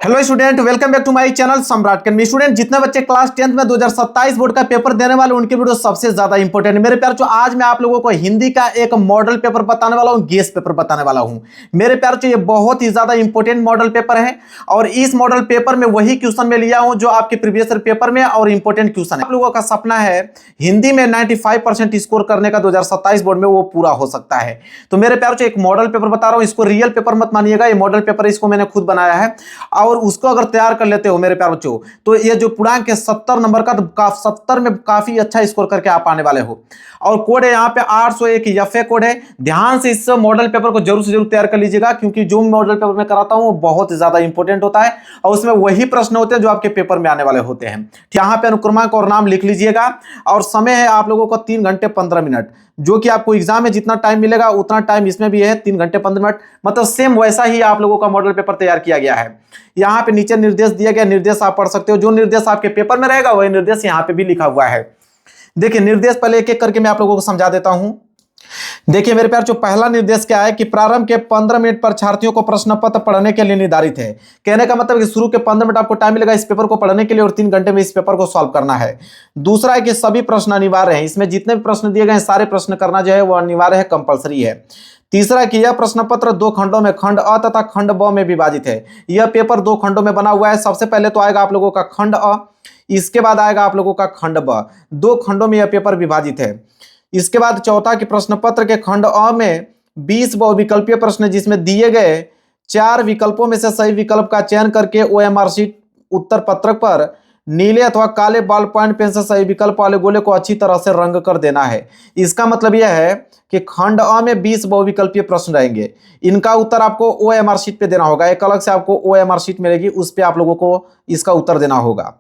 Hello student, welcome back to my channel Samrat academy. Student, जितने बच्चे class 10th में 2027 board का पेपर देने वाले उनके वीडियो सबसे ज्यादा इंपॉर्टेंट है मेरे प्यार। जो आज मैं आप लोगों को हिंदी का एक मॉडल पेपर बताने वाला हूं, गेस पेपर बताने वाला हूं मेरे प्यार। ये बहुत ही ज्यादा इंपॉर्टेंट मॉडल पेपर है और इस मॉडल पेपर में वही क्वेश्चन में लिया हूं जो आपके प्रीवियस पेपर में और इंपॉर्टेंट क्वेश्चन है। आप लोगों का सपना है हिंदी में 95% स्कोर करने का 2027 बोर्ड में, वो पूरा हो सकता है। तो मेरे प्यार एक मॉडल पेपर बता रहा हूं, इसको रियल पेपर मत मानिएगा, ये मॉडल पेपर इसको मैंने खुद बनाया है और उसको अगर तैयार कर लेते हो मेरे प्यारे बच्चों तो ये जो पूर्णांक है 70 नंबर का, तो 70 में काफी अच्छा स्कोर करके आप आने वाले हो। और कोड है यहाँ पे 801 एफए कोड है। ध्यान से इस मॉडल पेपर को जरूर से जरूर तैयार कर लीजिएगा क्योंकि जो मॉडल पेपर मैं कराता हूं वो बहुत ज्यादा इंपॉर्टेंट होता है और उसमें वही प्रश्न होते हैं जो आपके पेपर में आने वाले होते हैं। यहाँ पे अनुक्रमांक और नाम लिख लीजिएगा और समय है आप लोगों को 3 घंटे 15 मिनट, जो कि आपको एग्जाम में जितना टाइम मिलेगा उतना टाइम इसमें भी है, 3 घंटे 15 मिनट। मतलब सेम वैसा ही आप लोगों का मॉडल पेपर तैयार किया गया है। यहाँ पे नीचे निर्देश दिया गया, निर्देश आप पढ़ सकते हो। जो निर्देश आपके पेपर में रहेगा वही निर्देश यहाँ पे भी लिखा हुआ है। देखिए निर्देश पहले एक एक करके मैं आप लोगों को समझा देता हूं। देखिए मेरे प्यार, जो पहला निर्देश क्या है कि प्रारंभ के 15 मिनट परीक्षार्थियों को प्रश्न पत्र पढ़ने के लिए निर्धारित है। कहने का मतलब कि शुरू के 15 मिनट आपको टाइम मिलेगा इस पेपर को पढ़ने के लिए और 3 घंटे में इस पेपर को सॉल्व करना है। दूसरा है कि सभी प्रश्न अनिवार्य हैं, इसमें जितने भी प्रश्न दिए गए हैं सारे प्रश्न करना जो है वो अनिवार्य है, कंपलसरी है। तीसरा कि यह प्रश्न पत्र 2 खंडों में, खंड अ तथा खंड ब में विभाजित है। यह पेपर 2 खंडों में बना हुआ है। सबसे पहले तो आएगा आप लोगों का खंड अ, इसके बाद आएगा आप लोगों का खंड ब। 2 खंडों में यह पेपर विभाजित है। इसके बाद चौथा कि प्रश्न पत्र के खंड अ में 20 बहुविकल्पीय प्रश्न, जिसमें दिए गए 4 विकल्पों में से सही विकल्प का चयन करके ओएमआर शीट उत्तर पत्रक पर नीले अथवा काले बॉल पॉइंट पेन से सही विकल्प वाले गोले को अच्छी तरह से रंग कर देना है। इसका मतलब यह है कि खंड अ में 20 बहुविकल्पीय प्रश्न रहेंगे, इनका उत्तर आपको ओएमआर शीट पे देना होगा। एक अलग से आपको ओएमआर शीट मिलेगी, उस पर आप लोगों को इसका उत्तर देना होगा।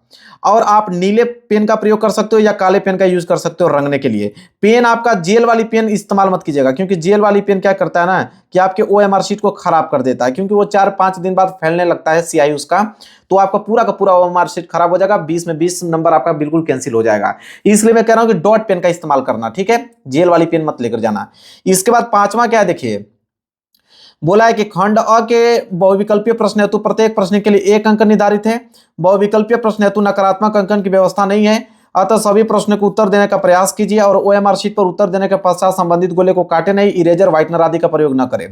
और आप नीले पेन का प्रयोग कर सकते हो या काले पेन का यूज कर सकते हो रंगने के लिए। पेन आपका जेल वाली पेन इस्तेमाल मत कीजिएगा क्योंकि जेल वाली पेन क्या करता है ना कि आपके ओएमआर शीट को खराब कर देता है, क्योंकि वो 4-5 दिन बाद फैलने लगता है स्याही उसका, तो आपका पूरा का पूरा ओएमआर शीट खराब हो जाएगा। 20 में 20 नंबर आपका बिल्कुल कैंसिल हो जाएगा। इसलिए मैं कह रहा हूं कि डॉट पेन का इस्तेमाल करना, ठीक है, जेल वाली पेन मत लेकर जाना। इसके बाद पांचवा क्या है, देखिए बोला है कि खंड अ के बहुविकल्पीय प्रश्न हेतु प्रत्येक प्रश्न के लिए 1 अंक निर्धारित है। बहुविकल्पीय प्रश्न हेतु नकारात्मक अंकन की व्यवस्था नहीं है, अतः सभी प्रश्नों को उत्तर देने का प्रयास कीजिए और ओएमआर शीट पर उत्तर देने के पश्चात संबंधित गोले को काटे नहीं, इरेजर व्हाइटनर आदि का प्रयोग न करें।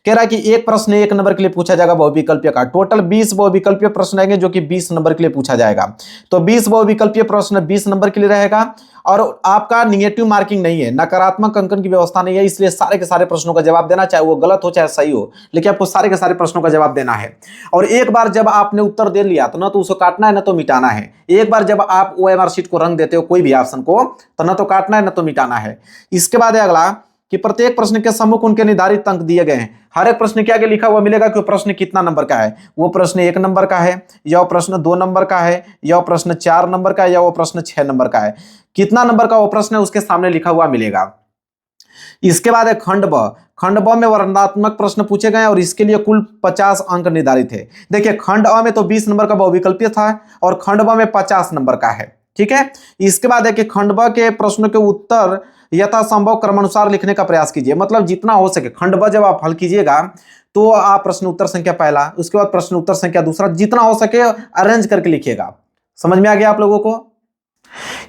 कह रहा है कि एक प्रश्न 1 नंबर के लिए पूछा जाएगा बहुविकल्पीय का। टोटल 20 बहुविकल्पीय प्रश्न रहेंगे जो कि 20 नंबर के लिए पूछा जाएगा। तो 20 बहुविकल्पीय प्रश्न 20 नंबर के लिए रहेगा और आपका निगेटिव मार्किंग नहीं है, नकारात्मक अंकन की व्यवस्था नहीं है। इसलिए सारे के सारे प्रश्नों का जवाब देना, चाहे वो गलत हो चाहे सही हो, लेकिन आपको सारे के सारे प्रश्नों का जवाब देना है। और एक बार जब आपने उत्तर दे लिया तो ना तो उसको काटना है ना तो मिटाना है। एक बार जब आप ओएमआर शीट को रंग देते हो कोई भी ऑप्शन को, तो ना तो काटना है ना तो मिटाना है। इसके बाद है अगला कि प्रत्येक प्रश्न के सम्मुख उनके निर्धारित अंक दिए गए हैं। हर एक प्रश्न के आगे लिखा हुआ मिलेगा कि वो प्रश्न कितना नंबर का है। वो प्रश्न 1 नंबर का है या वो प्रश्न 2 नंबर का है या वो प्रश्न 4 नंबर का है या वो प्रश्न 6 नंबर का है। कितना नंबर का वो प्रश्न है उसके सामने लिखा हुआ मिलेगा। इसके बाद है खंड ब। खंड ब में वर्णनात्मक प्रश्न पूछे गए और इसके लिए कुल 50 अंक निर्धारित है। देखिए खंड अ में तो 20 नंबर का बहुविकल्पीय था और खंड ब में 50 नंबर का है, ठीक है। इसके बाद है कि खंड ब के प्रश्नों के उत्तर यथासंभव क्रमानुसार लिखने का प्रयास कीजिए। मतलब जितना हो सके खंड ब जब आप हल कीजिएगा तो आप प्रश्न उत्तर संख्या पहला, उसके बाद प्रश्न उत्तर संख्या दूसरा, जितना हो सके अरेंज करके लिखिएगा। समझ में आ गया आप लोगों को।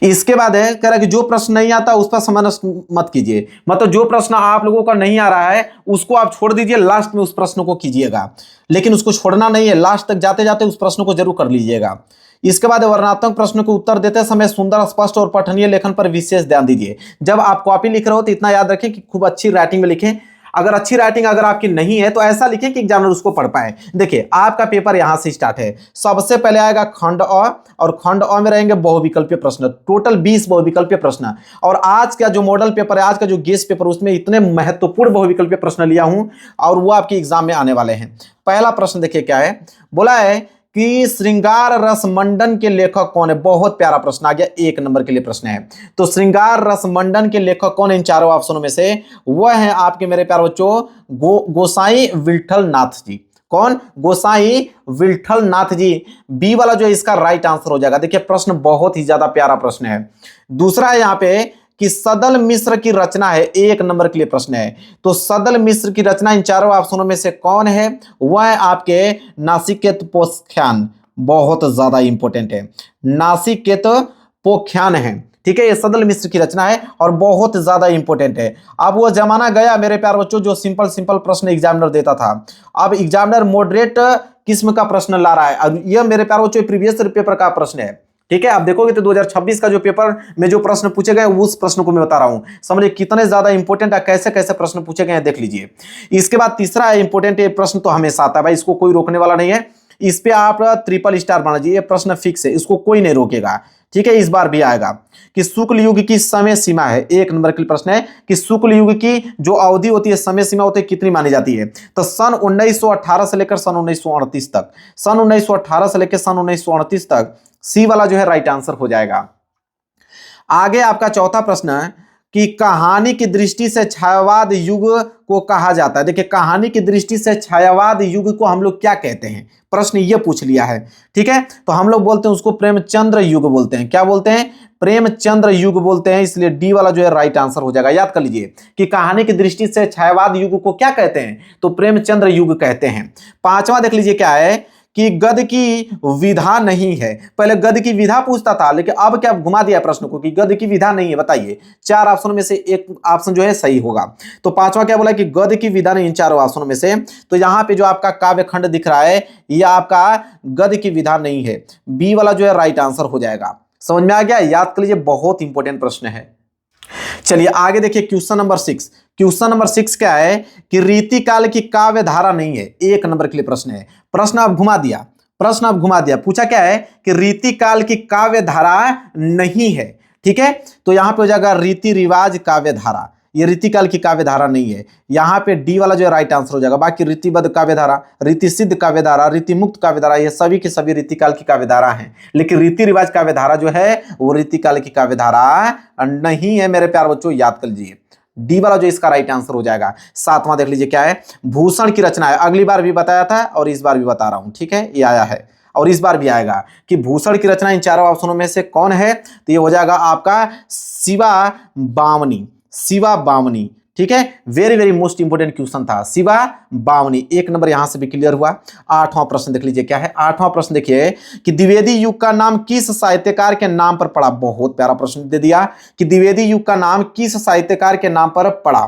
इसके बाद है कह रहा है कि जो प्रश्न नहीं आता उस पर समन्वय मत कीजिए। मतलब जो प्रश्न आप लोगों का नहीं आ रहा है उसको आप छोड़ दीजिए, लास्ट में उस प्रश्न को कीजिएगा, लेकिन उसको छोड़ना नहीं है, लास्ट तक जाते जाते उस प्रश्न को जरूर कर लीजिएगा। इसके बाद वर्णनात्मक प्रश्न को उत्तर देते समय सुंदर, स्पष्ट और पठनीय लेखन पर विशेष ध्यान दीजिए। जब आप कॉपी लिख रहे हो तो इतना याद रखें कि खूब अच्छी राइटिंग में लिखें। अगर अच्छी राइटिंग अगर आपकी नहीं है तो ऐसा लिखें कि एग्जामिनर उसको पढ़ पाए। देखिए आपका पेपर यहां से स्टार्ट है। सबसे पहले आएगा खंड अ और खंड अ में रहेंगे बहुविकल्पीय प्रश्न, टोटल 20 बहुविकल्पीय प्रश्न। और आज का जो मॉडल पेपर है, आज का जो गेस पेपर, उसमें इतने महत्वपूर्ण बहुविकल्पीय प्रश्न लिया हूं और वो आपके एग्जाम में आने वाले हैं। पहला प्रश्न देखिए क्या है, बोला है कि श्रृंगार रस मंडन के लेखक कौन है। बहुत प्यारा प्रश्न आ गया, 1 नंबर के लिए प्रश्न है। तो श्रृंगार रस मंडन के लेखक कौन है इन चारों ऑप्शनों में से? वह है आपके मेरे प्यारे बच्चों गोसाई विठल नाथ जी। कौन? गोसाई विठल नाथ जी। बी वाला जो है इसका राइट आंसर हो जाएगा। देखिए प्रश्न बहुत ही ज्यादा प्यारा प्रश्न है। दूसरा है यहाँ पे कि सदल मिश्र की रचना है, एक नंबर के लिए प्रश्न है। तो सदल मिश्र की रचना इन चारों ऑप्शनों में से कौन है? वह है आपके नासिकेतपोख्यान, बहुत ज्यादा इंपॉर्टेंट है, नासिकेतपोख्यान है। ठीक है, ये सदल मिश्र की रचना है और बहुत ज्यादा इंपॉर्टेंट है। अब वो जमाना गया मेरे प्यार बच्चों जो सिंपल सिंपल प्रश्न एग्जामिनर देता था, अब एग्जामिनर मॉडरेट किस्म का प्रश्न ला रहा है। अब ये मेरे प्यार बच्चों प्रीवियस पेपर का प्रश्न है। ठीक है, आप देखोगे तो 2026 का जो पेपर में जो प्रश्न पूछे गए उस प्रश्न को मैं बता रहा हूं, समझिए कितने ज्यादा इंपॉर्टेंट है, कैसे कैसे प्रश्न पूछे गए हैं देख लीजिए। इसके बाद तीसरा है इंपॉर्टेंट, ये प्रश्न तो हमेशा आता है भाई, इसको कोई रोकने वाला नहीं है, इस पे आप ट्रिपल स्टार बना लीजिए, ये प्रश्न फिक्स है, इसको कोई नहीं रोकेगा। ठीक है, इस बार भी आएगा कि शुक्ल युग की समय सीमा है, एक नंबर के प्रश्न है कि शुक्ल युग की जो अवधि होती है, समय सीमा होती है, कितनी मानी जाती है? तो सन 1918 से लेकर सन 1938 तक, सन 1918 से लेकर सन 1938 तक सी वाला जो है राइट आंसर हो जाएगा। आगे आपका चौथा प्रश्न है कि कहानी की दृष्टि से छायावाद युग को कहा जाता है। देखिए, कहानी की दृष्टि से छायावाद युग को हम लोग क्या कहते हैं, प्रश्न ये पूछ लिया है। ठीक है, तो हम लोग बोलते हैं उसको प्रेमचंद्र युग बोलते हैं। क्या बोलते हैं? प्रेमचंद्र युग बोलते हैं, इसलिए डी वाला जो है राइट आंसर हो जाएगा। याद कर लीजिए कि कहानी की दृष्टि से छायावाद युग को क्या कहते हैं, तो प्रेमचंद्र युग कहते हैं। पांचवा देख लीजिए क्या है कि गद्य की विधा नहीं है। पहले गद्य की विधा पूछता था, लेकिन अब क्या घुमा दिया प्रश्न को कि गद्य की विधा नहीं है। बताइए, चार ऑप्शन में से एक ऑप्शन जो है सही होगा। तो पांचवा क्या बोला कि गद्य की विधा नहीं, इन चारों ऑप्शनों में से। तो यहां पे जो आपका काव्य खंड दिख रहा है यह आपका गद्य की विधा नहीं है, बी वाला जो है राइट आंसर हो जाएगा। समझ में आ गया? याद कर लीजिए, बहुत इंपॉर्टेंट प्रश्न है। चलिए आगे देखिए क्वेश्चन नंबर 6। क्वेश्चन नंबर 6 क्या है कि रीति काल की काव्य धारा नहीं है, एक नंबर के लिए प्रश्न है। प्रश्न आप घुमा दिया, प्रश्न आप घुमा दिया, पूछा क्या है कि रीति काल की काव्य धारा नहीं है। ठीक है, तो यहां पे हो जाएगा रीति रिवाज काव्य धारा, ये रीति काल की काव्य धारा नहीं है। यहां पे डी वाला जो है राइट आंसर हो जाएगा। बाकी रीतिबद्ध काव्य धारा, रीति सिद्ध काव्य धारा, रीति मुक्त काव्य धारा, ये सभी की सभी रीति काल की काव्य धारा हैं, लेकिन रीति रिवाज काव्य धारा जो है वो रीति काल की काव्य धारा नहीं है मेरे प्यार बच्चों, याद कर लीजिए। डी वाला जो इसका राइट आंसर हो जाएगा। सातवां देख लीजिए क्या है, भूषण की रचना है। अगली बार भी बताया था और इस बार भी बता रहा हूं। ठीक है, ये आया है और इस बार भी आएगा कि भूषण की रचना इन चारों ऑप्शनों में से कौन है, तो ये हो जाएगा आपका शिवा बामनी, शिवा बामनी। ठीक है, very very most important question था, शिवा बामनी, एक नंबर यहां से भी क्लियर हुआ। आठवां प्रश्न देख लीजिए क्या है। आठवां प्रश्न देखिए कि द्विवेदी युग का नाम किस साहित्यकार के नाम पर पड़ा। बहुत प्यारा प्रश्न दे दिया कि द्विवेदी युग का नाम किस साहित्यकार के नाम पर पड़ा।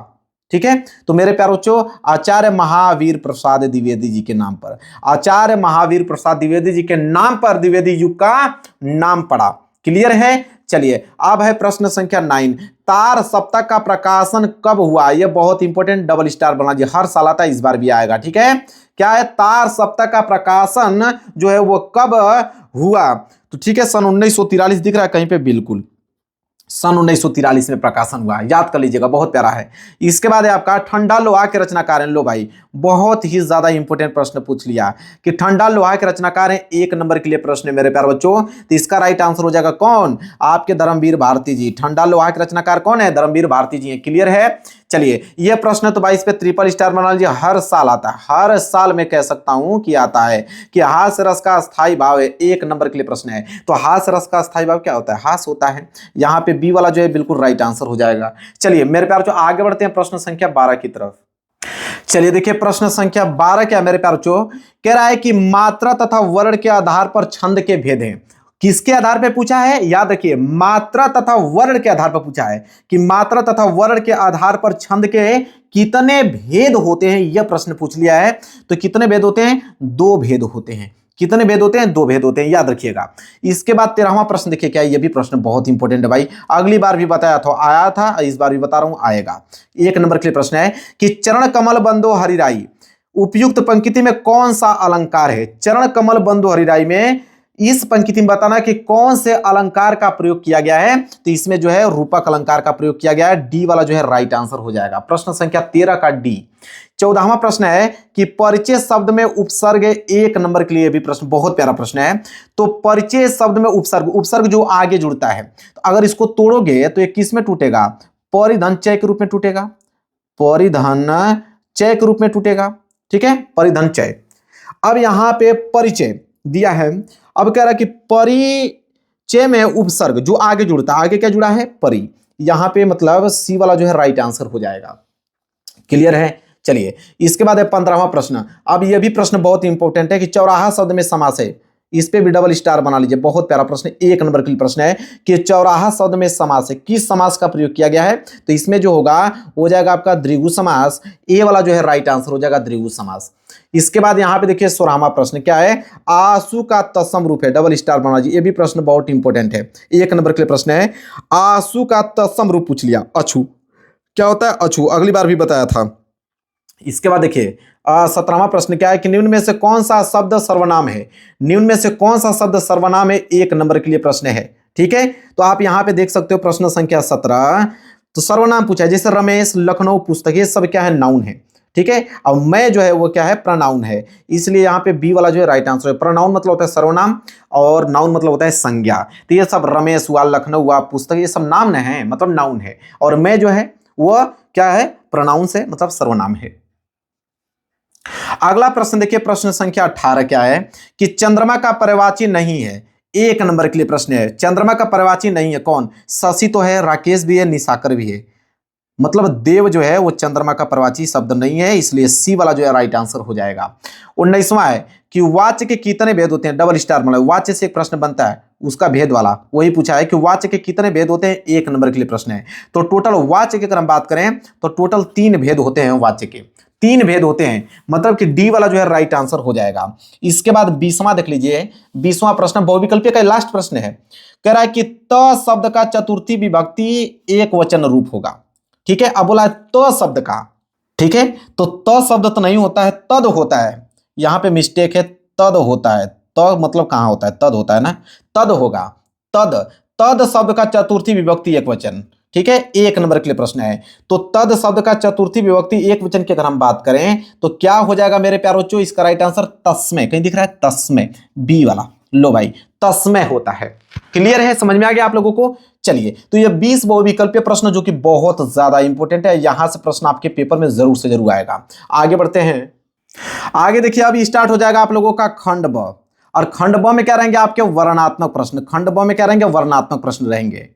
ठीक है, तो मेरे प्यारे बच्चों आचार्य महावीर प्रसाद द्विवेदी जी के नाम पर, आचार्य महावीर प्रसाद द्विवेदी जी के नाम पर द्विवेदी युग का नाम पड़ा। क्लियर है? चलिए अब है प्रश्न संख्या 9, तार सप्ताह का प्रकाशन कब हुआ। यह बहुत इंपॉर्टेंट, डबल स्टार बना लीजिए, हर साल आता है, इस बार भी आएगा। ठीक है, क्या है, तार सप्ताह का प्रकाशन जो है वो कब हुआ। तो ठीक है, सन 1943 दिख रहा है कहीं पे, बिल्कुल सन 1943 में प्रकाशन हुआ, याद कर लीजिएगा, बहुत प्यारा है। इसके बाद है आपका ठंडा लोहा के रचनाकार हैं। लो भाई, बहुत ही ज्यादा इंपॉर्टेंट प्रश्न पूछ लिया कि ठंडा लोहा के रचनाकार हैं, एक नंबर के लिए प्रश्न है मेरे प्यारे बच्चों। तो इसका राइट आंसर हो जाएगा कौन, आपके धर्मवीर भारती जी। ठंडा लोहा के रचनाकार कौन है, धर्मवीर भारती जी हैं। क्लियर है? चलिए ये प्रश्न तो भाई इस पे ट्रिपल स्टार बना लीजिए, हर साल आता है, हर साल मैं कह सकता हूं कि आता है कि हास्य रस का स्थायी भाव है, एक नंबर के लिए प्रश्न है। तो हास्य रस का स्थायी भाव क्या होता है, हास होता है। यहां पे बी वाला जो है बिल्कुल राइट आंसर हो जाएगा। चलिए मेरे प्यार बच्चों आगे बढ़ते हैं प्रश्न संख्या 12 की तरफ। चलिए देखिए प्रश्न संख्या 12 क्या मेरे प्यार बच्चों, कह रहा है कि मात्रा तथा वर्ण के आधार पर छंद के भेद हैं। किसके आधार पर पूछा है, याद रखिए, मात्रा तथा वर्ण के आधार पर पूछा है कि मात्रा तथा वर्ण के आधार पर छंद के कितने भेद होते हैं, यह प्रश्न पूछ लिया है। तो कितने भेद होते हैं, दो भेद होते हैं। कितने भेद होते हैं, दो भेद होते हैं, याद रखिएगा। इसके बाद 13वां प्रश्न देखिए क्या है, यह भी प्रश्न बहुत इंपॉर्टेंट है भाई, अगली बार भी बताया था, आया था, इस बार भी बता रहा हूं, आएगा। एक नंबर के लिए प्रश्न है कि चरण कमल बंदो हरिराई, उपयुक्त पंक्ति में कौन सा अलंकार है। चरण कमल बंदो हरिराई में इस पंक्ति में बताना कि कौन से अलंकार का प्रयोग किया गया है। तो इसमें जो है रूपक अलंकार का प्रयोग किया गया है, डी वाला जो है राइट आंसर हो जाएगा। प्रश्न संख्या 13 का डी। 14वां प्रश्न है कि परिचय शब्द में उपसर्ग, एक नंबर के लिए भी प्रश्न बहुत प्यारा प्रश्न है। तो परिचय शब्द में उपसर्ग, उपसर्ग जो आगे जुड़ता है, तो अगर इसको तोड़ोगे तो ये किस में टूटेगा, परिधन चय के रूप में टूटेगा, परिधन चय के रूप में टूटेगा। ठीक है, परिधन चय। अब यहां पे परिचय दिया है, अब कह रहा है कि परिचय में उपसर्ग जो आगे जुड़ता है, आगे क्या जुड़ा है, परि, यहाँ पे मतलब सी वाला जो है राइट आंसर हो जाएगा। क्लियर है? चलिए इसके बाद है 15वां प्रश्न। अब यह भी प्रश्न बहुत इंपॉर्टेंट है कि चौराहा शब्द में समास है, इस पे भी डबल स्टार बना लीजिए। बहुत प्यारा प्रश्न, 1 नंबर के लिए प्रश्न है कि चौराहा शब्द में समास है, किस समास का प्रयोग किया गया है? तो इसमें जो होगा हो जाएगा आपका द्विगु समास। ए वाला जो है राइट आंसर हो जाएगा द्विगु समास। इसके बाद यहां पे देखिए 16वां प्रश्न क्या है? आंसू का तत्सम रूप है, डबल स्टार बना लीजिए। ये भी प्रश्न बहुत इंपॉर्टेंट है, 1 नंबर के लिए प्रश्न है। आंसू का तत्सम रूप पूछ लिया, अछू क्या होता है? अछू, अगली बार भी बताया था। इसके बाद देखिए 17वां प्रश्न क्या है कि निम्न में से कौन सा शब्द सर्वनाम है? निम्न में से कौन सा शब्द सर्वनाम है? 1 नंबर के लिए प्रश्न है। ठीक है, तो आप यहां पे देख सकते हो प्रश्न संख्या 17। तो सर्वनाम पूछा है, जैसे रमेश, लखनऊ, पुस्तक, ये सब क्या है? नाउन है। ठीक है, अब मैं जो है वो क्या है? प्रोनाउन है। इसलिए यहाँ पे बी वाला जो है राइट आंसर है। प्रोनाउन मतलब होता है सर्वनाम और नाउन मतलब होता है संज्ञा। तो ये सब रमेश हुआ, लखनऊ हुआ, पुस्तक, ये सब नाम न है, मतलब नाउन है। और मैं जो है वह क्या है? प्रोनाउन से मतलब सर्वनाम है। अगला प्रश्न देखिए, प्रश्न संख्या 18 क्या है कि चंद्रमा का पर्यायवाची नहीं है। 1 नंबर के लिए प्रश्न है, चंद्रमा का पर्यायवाची नहीं है कौन? शशि तो है, राकेश भी है, निशाकर भी है। मतलब देव जो है वो चंद्रमा का पर्यायवाची शब्द नहीं है, इसलिए सी वाला जो है राइट आंसर हो जाएगा। 19वां है कि वाच्य के कितने भेद होते हैं? डबल स्टार मतलब वाच्य से एक प्रश्न बनता है, उसका भेद वाला वही पूछा है कि वाच्य के कितने भेद होते हैं? 1 नंबर के लिए प्रश्न है। तो टोटल वाच्य की अगर हम बात करें तो टोटल 3 भेद होते हैं, वाच्य के 3 भेद होते हैं, मतलब कि डी वाला जो है राइट आंसर हो जाएगा। इसके बाद 20वां देख लीजिए, 20वां प्रश्न बहुविकल्पीय का लास्ट प्रश्न है। कह रहा है कि त शब्द का चतुर्थी विभक्ति एक वचन रूप होगा। ठीक है, अब बोला है त शब्द का। ठीक है, तो त शब्द तो नहीं होता है, तद होता है। यहां पे मिस्टेक है, तद होता है। त मतलब कहां होता है? तद होता है ना, तद होगा। तद, तद शब्द का चतुर्थी विभक्ति एक वचन। ठीक है, 1 नंबर के लिए प्रश्न है। तो तद शब्द का चतुर्थी विभक्ति एक वचन की अगर हम बात करें तो क्या हो जाएगा मेरे प्यारों बच्चों? इसका राइट आंसर तस्मै, कहीं दिख रहा है? तस्मै, बी वाला। लो भाई, तस्मै होता है। क्लियर है? समझ में आ गया आप लोगों को? चलिए, तो ये 20 बहुविकल्पीय प्रश्न जो कि बहुत ज्यादा इंपॉर्टेंट है, यहां से प्रश्न आपके पेपर में जरूर से जरूर आएगा। आगे बढ़ते हैं। आगे देखिए, अभी स्टार्ट हो जाएगा आप लोगों का खंड ब, और खंड ब में क्या रहेंगे? आपके वर्णनात्मक प्रश्न। खंड ब में क्या रहेंगे? वर्णनात्मक प्रश्न रहेंगे।